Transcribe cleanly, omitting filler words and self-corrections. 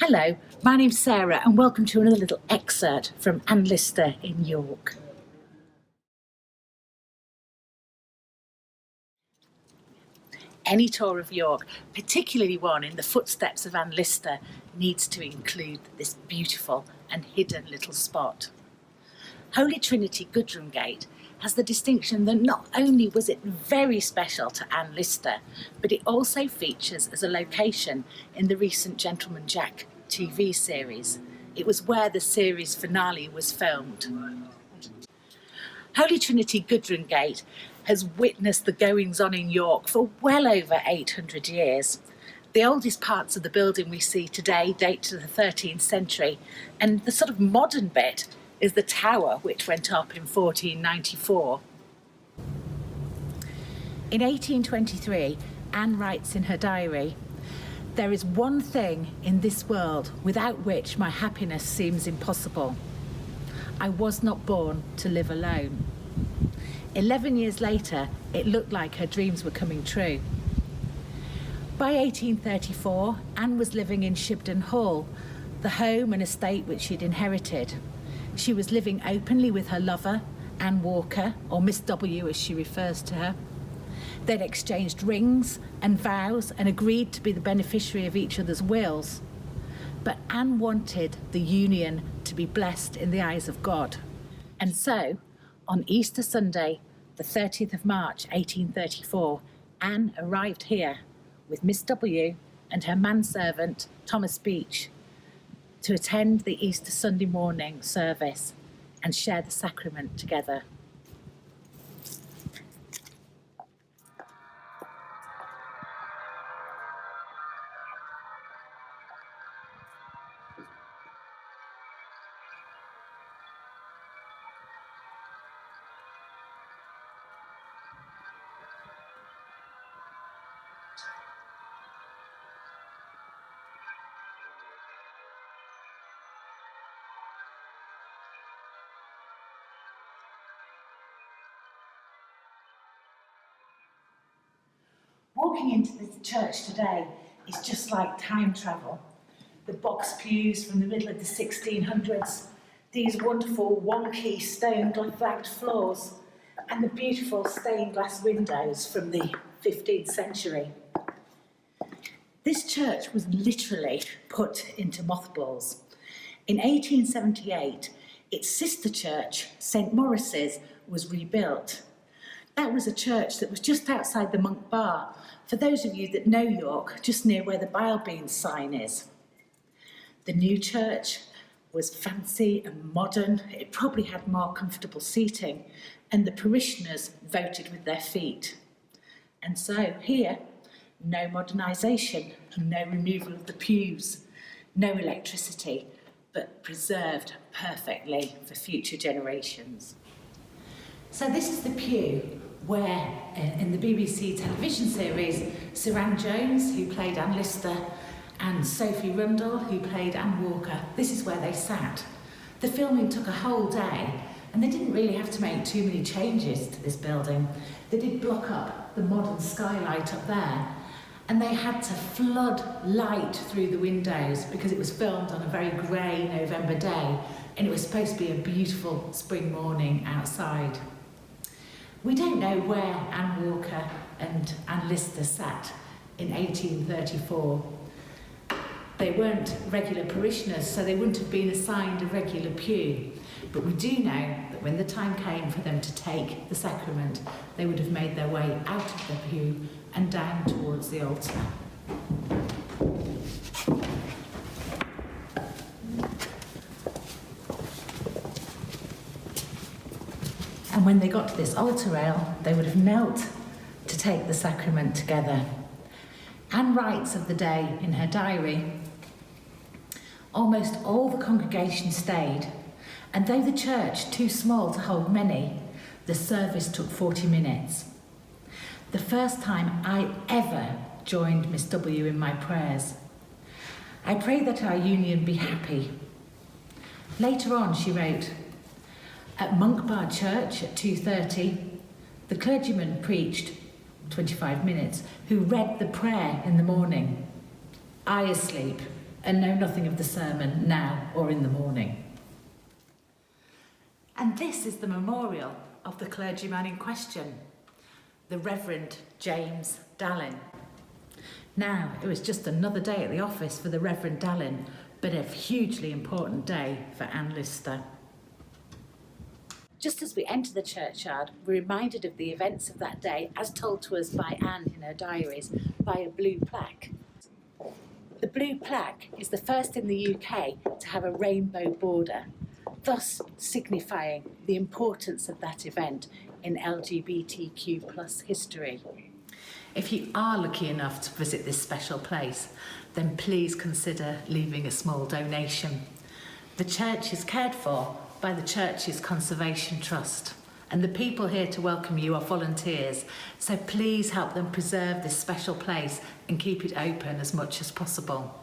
Hello, my name's Sarah and welcome to another little excerpt from Anne Lister in York. Any tour of York, particularly one in the footsteps of Anne Lister, needs to include this beautiful and hidden little spot. Holy Trinity Goodramgate has the distinction that not only was it very special to Anne Lister, but it also features as a location in the recent Gentleman Jack TV series. It was where the series finale was filmed. Holy Trinity Goodramgate has witnessed the goings-on in York for well over 800 years. The oldest parts of the building we see today date to the 13th century, and the sort of modern bit is the tower, which went up in 1494. In 1823, Anne writes in her diary, "There is one thing in this world without which my happiness seems impossible. I was not born to live alone." 11 years later, it looked like her dreams were coming true. By 1834, Anne was living in Shibden Hall, the home and estate which she'd inherited. She was living openly with her lover, Anne Walker, or Miss W as she refers to her. They'd exchanged rings and vows and agreed to be the beneficiary of each other's wills. But Anne wanted the union to be blessed in the eyes of God. And so, on Easter Sunday, the 30th of March, 1834, Anne arrived here with Miss W and her manservant, Thomas Beach, to attend the Easter Sunday morning service and share the sacrament together. Walking into this church today is just like time travel. The box pews from the middle of the 1600s, these wonderful wonky stained flagged floors, and the beautiful stained glass windows from the 15th century. This church was literally put into mothballs. In 1878, its sister church, St. Maurice's, was rebuilt. That was a church that was just outside the Monk Bar, for those of you that know York, just near where the Bile Beans sign is. The new church was fancy and modern. It probably had more comfortable seating, and the parishioners voted with their feet. And so here, no modernisation, no removal of the pews, no electricity, but preserved perfectly for future generations. So this is the pew where, in the BBC television series, Sir Anne Jones, who played Anne Lister, and Sophie Rundle, who played Anne Walker, this is where they sat. The filming took a whole day, and they didn't really have to make too many changes to this building. They did block up the modern skylight up there, and they had to flood light through the windows because it was filmed on a very grey November day, and it was supposed to be a beautiful spring morning outside. We don't know where Anne Walker and Anne Lister sat in 1834. They weren't regular parishioners, so they wouldn't have been assigned a regular pew. But we do know that when the time came for them to take the sacrament, they would have made their way out of the pew and down towards the altar. And when they got to this altar rail, they would have knelt to take the sacrament together. Anne writes of the day in her diary, "Almost all the congregation stayed, and though the church too small to hold many, the service took 40 minutes. The first time I ever joined Miss W in my prayers. I pray that our union be happy." Later on, she wrote, "At Monk Bar Church at 2:30, the clergyman preached 25 minutes, who read the prayer in the morning. I asleep, and know nothing of the sermon now or in the morning. And this is the memorial of the clergyman in question, the Reverend James Dallin. Now, it was just another day at the office for the Reverend Dallin, but a hugely important day for Anne Lister. Just as we enter the churchyard, we're reminded of the events of that day as told to us by Anne in her diaries by a blue plaque. The blue plaque is the first in the UK to have a rainbow border, thus signifying the importance of that event in LGBTQ+ history. If you are lucky enough to visit this special place, then please consider leaving a small donation. The church is cared for by the church's Conservation Trust, and the people here to welcome you are volunteers, so please help them preserve this special place and keep it open as much as possible.